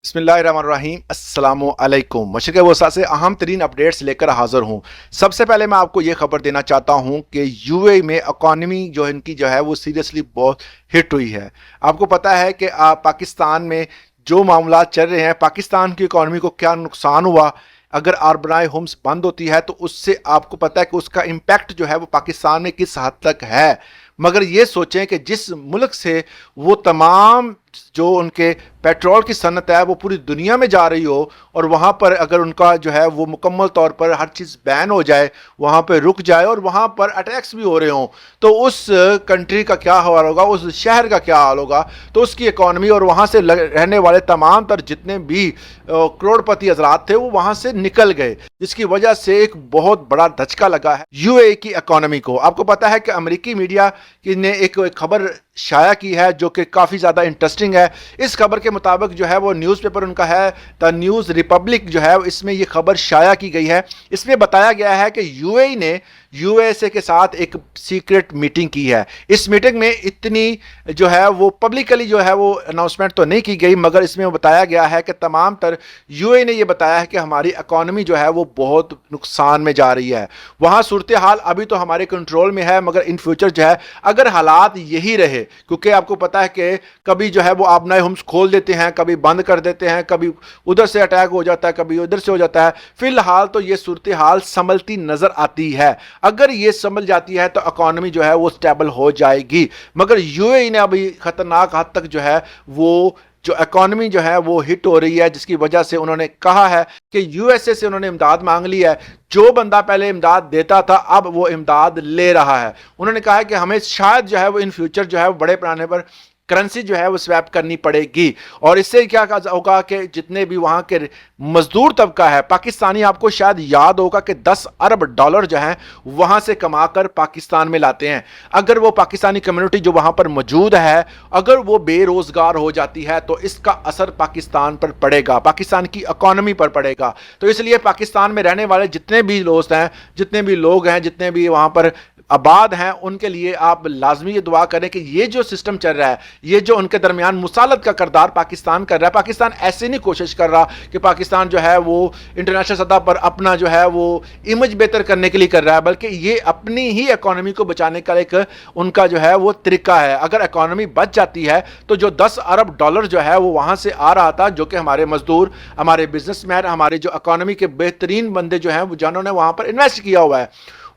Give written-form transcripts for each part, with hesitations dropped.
बिस्मिल्लाहिर्रहमानिर्रहीम अस्सलाम वालेकुम। मशरिक़ वस्ता से अहम तरीन अपडेट्स लेकर हाज़िर हूँ। सबसे पहले मैं आपको ये खबर देना चाहता हूँ कि यूएई में इकॉनमी जो इनकी जो है वो सीरियसली बहुत हिट हुई है। आपको पता है कि पाकिस्तान में जो मामला चल रहे हैं, पाकिस्तान की इकॉनमी को क्या नुकसान हुआ अगर आरबनाई होम्स बंद होती है, तो उससे आपको पता है कि उसका इम्पैक्ट जो है वो पाकिस्तान में किस हद तक है। मगर ये सोचें कि जिस मुल्क से वो तमाम जो उनके पेट्रोल की सनत है वो पूरी दुनिया में जा रही हो, और वहाँ पर अगर उनका जो है वो मुकम्मल तौर पर हर चीज़ बैन हो जाए, वहाँ पर रुक जाए और वहाँ पर अटैक्स भी हो रहे हों, तो उस कंट्री का क्या हाल होगा, उस शहर का क्या हाल होगा। तो उसकी इकॉनमी और वहाँ से रहने वाले तमाम तर जितने भी करोड़पति हजरात थे वो वहाँ से निकल गए, जिसकी वजह से एक बहुत बड़ा धचका लगा है यूएई की इकॉनमी को। आपको पता है कि अमेरिकी मीडिया ने एक खबर शाया की है जो कि काफ़ी ज़्यादा इंटरेस्टिंग है। इस खबर के मुताबिक जो है वो न्यूज़पेपर उनका है द न्यूज़ रिपब्लिक, जो है इसमें ये खबर शाया की गई है। इसमें बताया गया है कि यूएई ने यूएसए के साथ एक सीक्रेट मीटिंग की है। इस मीटिंग में इतनी जो है वो पब्लिकली जो है वो अनाउंसमेंट तो नहीं की गई, मगर इसमें बताया गया है कि तमाम तर यूएई ने ये बताया है कि हमारी इकॉनमी जो है वो बहुत नुकसान में जा रही है। वहाँ सूरत हाल अभी तो हमारे कंट्रोल में है, मगर इन फ्यूचर जो है अगर हालात यही रहे, क्योंकि आपको पता है कि कभी जो है वो आबनाई होम्स खोल देते हैं, कभी बंद कर देते हैं, कभी उधर से अटैक हो जाता है, कभी उधर से हो जाता है। फिलहाल तो ये सूरत हाल संभलती नजर आती है। अगर ये संभल जाती है तो इकॉनमी जो है वो स्टेबल हो जाएगी, मगर यूएई ने अभी खतरनाक हद तक जो है वो जो इकॉनमी जो है वो हिट हो रही है, जिसकी वजह से उन्होंने कहा है कि यूएसए से उन्होंने इमदाद मांग ली है। जो बंदा पहले इमदाद देता था अब वो इमदाद ले रहा है। उन्होंने कहा है कि हमें शायद जो है वो इन फ्यूचर जो है वो बड़े पैमाने पर करेंसी जो है वो स्वैप करनी पड़ेगी, और इससे क्या होगा कि जितने भी वहाँ के मजदूर तबका है पाकिस्तानी, आपको शायद याद होगा कि 10 अरब डॉलर जो हैं वहाँ से कमाकर पाकिस्तान में लाते हैं। अगर वो पाकिस्तानी कम्युनिटी जो वहाँ पर मौजूद है अगर वो बेरोज़गार हो जाती है तो इसका असर पाकिस्तान पर पड़ेगा, पाकिस्तान की इकॉनमी पर पड़ेगा। तो इसलिए पाकिस्तान में रहने वाले जितने भी दोस्त हैं, जितने भी लोग हैं, जितने भी वहाँ पर आबाद हैं, उनके लिए आप लाजमी ये दुआ करें कि ये जो सिस्टम चल रहा है, ये जो उनके दरमियान मुसालत का किरदार पाकिस्तान कर रहा है, पाकिस्तान ऐसे नहीं कोशिश कर रहा कि पाकिस्तान जो है वो इंटरनेशनल सतह पर अपना जो है वो इमेज बेहतर करने के लिए कर रहा है, बल्कि ये अपनी ही इकॉनमी को बचाने का एक उनका जो है वो तरीका है। अगर इकॉनमी बच जाती है तो जो 10 अरब डॉलर जो है वो वहाँ से आ रहा था, जो कि हमारे मजदूर, हमारे बिजनेसमैन, हमारे जो इकॉनमी के बेहतरीन बंदे जो हैं जिन्होंने वहाँ पर इन्वेस्ट किया हुआ है,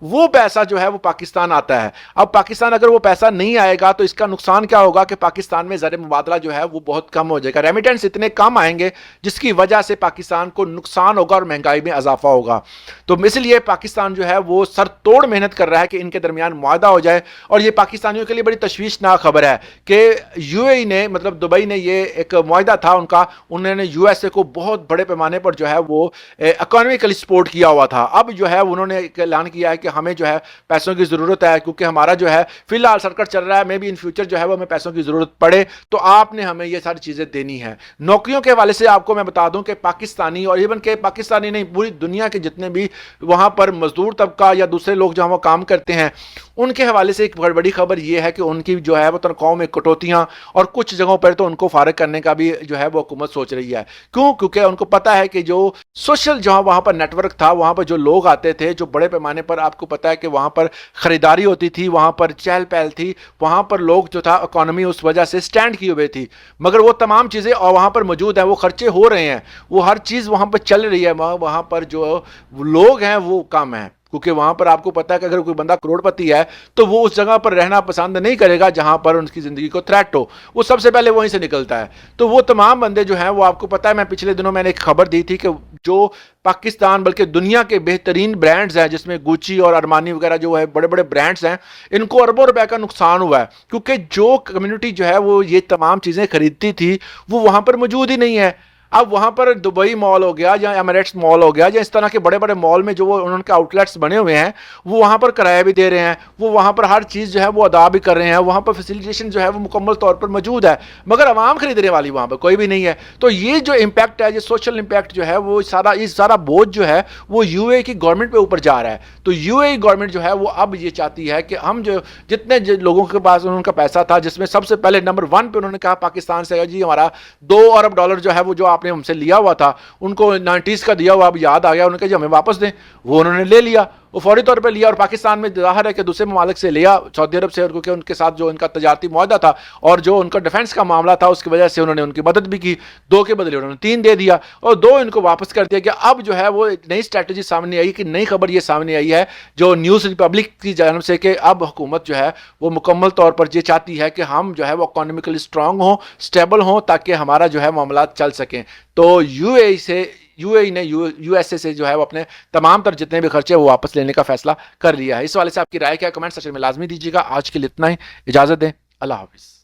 वो पैसा जो है वो पाकिस्तान आता है। अब पाकिस्तान अगर वो पैसा नहीं आएगा तो इसका नुकसान क्या होगा कि पाकिस्तान में ज़र मुबादला जो है वो बहुत कम हो जाएगा, रेमिटेंस इतने कम आएंगे जिसकी वजह से पाकिस्तान को नुकसान होगा और महंगाई में इजाफा होगा। तो इसलिए पाकिस्तान जो है वो सर तोड़ मेहनत कर रहा है कि इनके दरमियान मुआहदा हो जाए। और ये पाकिस्तानियों के लिए बड़ी तशवीशनाक खबर है कि यूएई ने, मतलब दुबई ने, ये एक मुआहदा था उनका, उन्होंने यूएसए को बहुत बड़े पैमाने पर जो है वो इकोनॉमिकली सपोर्ट किया हुआ था। अब जो है उन्होंने ऐलान किया है कि हमें जो है पैसों की जरूरत है, क्योंकि हमारा जो है फिलहाल संकट चल रहा है, मे भी इन फ्यूचर जो है वो हमें पैसों की जरूरत पड़े तो आपने हमें ये सारी चीजें देनी है। नौकरियों के हवाले से आपको मैं बता दूं कि पाकिस्तानी, और इवन के पाकिस्तानी नहीं, पूरी दुनिया के जितने भी वहां पर मजदूर तबका या दूसरे लोग जहां वो काम करते हैं, उनके हवाले से एक बड़ी खबर यह है कि उनकी जो है वो तनख्वाहों में कटौतियां, और कुछ जगहों पर तो उनको फारिग करने का भी जो है वो हुकूमत सोच रही है। क्यों? क्योंकि उनको पता है कि जो सोशल जहां वहां पर नेटवर्क था, वहां पर जो लोग आते थे, जो बड़े पैमाने पर आपको पता है कि वहां पर खरीदारी होती थी, वहां पर चहल पहल थी, वहां पर लोग जो था इकोनॉमी उस वजह से स्टैंड किए हुए थी, मगर वो तमाम चीज़ें और वहां पर मौजूद है, वो खर्चे हो रहे हैं, वो हर चीज़ वहां पर चल रही है, वहां पर जो लोग हैं वो कम है। क्योंकि वहां पर आपको पता है कि अगर कोई बंदा करोड़पति है तो वो उस जगह पर रहना पसंद नहीं करेगा जहां पर उनकी जिंदगी को थ्रेट हो, वो सबसे पहले वहीं से निकलता है। तो वो तमाम बंदे जो हैं वो, आपको पता है, मैं पिछले दिनों मैंने एक खबर दी थी कि जो पाकिस्तान बल्कि दुनिया के बेहतरीन ब्रांड्स हैं, जिसमें गुची और अरमानी वगैरह जो है बड़े बड़े ब्रांड्स हैं, इनको अरबों रुपए का नुकसान हुआ है, क्योंकि जो कम्युनिटी जो है वो ये तमाम चीज़ें खरीदती थी वो वहां पर मौजूद ही नहीं है। अब वहां पर दुबई मॉल हो गया या एमिरेट्स मॉल हो गया या इस तरह के बड़े बड़े मॉल में जो वो उनके आउटलेट्स बने हुए हैं, वो वहां पर किराया भी दे रहे हैं, वो वहां पर हर चीज़ जो है वो अदा भी कर रहे हैं, वहां पर फैसिलिटेशन जो है वो मुकम्मल तौर पर मौजूद है, मगर आवाम खरीदने वाली वहां पर कोई भी नहीं है। तो ये जो इम्पैक्ट है, ये सोशल इम्पैक्ट जो है वो सारा बोझ जो है वो यूएई की गवर्नमेंट पे ऊपर जा रहा है। तो यूएई गवर्नमेंट जो है वो अब ये चाहती है कि हम जो जितने लोगों के पास उनका पैसा था, जिसमें सबसे पहले नंबर 1 पे उन्होंने कहा पाकिस्तान से जी हमारा 2 अरब डॉलर जो है वो जो آپ نے ہم سے لیا ہوا تھا، ان کو 90s کا دیا ہوا اب یاد آ گیا، انہوں نے کہا جی ہمیں واپس دیں، وہ انہوں نے لے لیا، وہ فوری طور پہ لیا، اور پاکستان میں ظاہر ہے کہ دوسرے ممالک سے لیا، سعودی عرب سے، کیونکہ ان کے ساتھ جو ان کا تجارتی معاہدہ تھا اور جو ان کا ڈیفنس کا معاملہ تھا اس کی وجہ سے انہوں نے ان کی مدد بھی کی، 2 کے بدلے انہوں نے 3 دے دیا اور 2 ان کو واپس کر دیا. کہ اب جو ہے وہ ایک نئی اسٹریٹجی سامنے آئی، کہ نئی خبر یہ سامنے آئی ہے جو نیوز ریپبلک کی جانب سے، کہ اب حکومت جو ہے وہ مکمل طور پر یہ چاہتی ہے کہ ہم جو ہے وہ اکانومیکلی اسٹرانگ ہوں، اسٹیبل ہوں، تاکہ ہمارا جو ہے معاملات چل سکیں. تو یو اے نے یو ایس اے سے جو ہے وہ اپنے تمام تر جتنے بھی خرچے وہ واپس لینے کا فیصلہ کر لیا ہے. اس والے سے آپ کی رائے کیا؟ کمنٹ سیکشن میں لازمی دیجیے گا. آج کے لیے اتنا ہی، اجازت دیں، اللہ حافظ.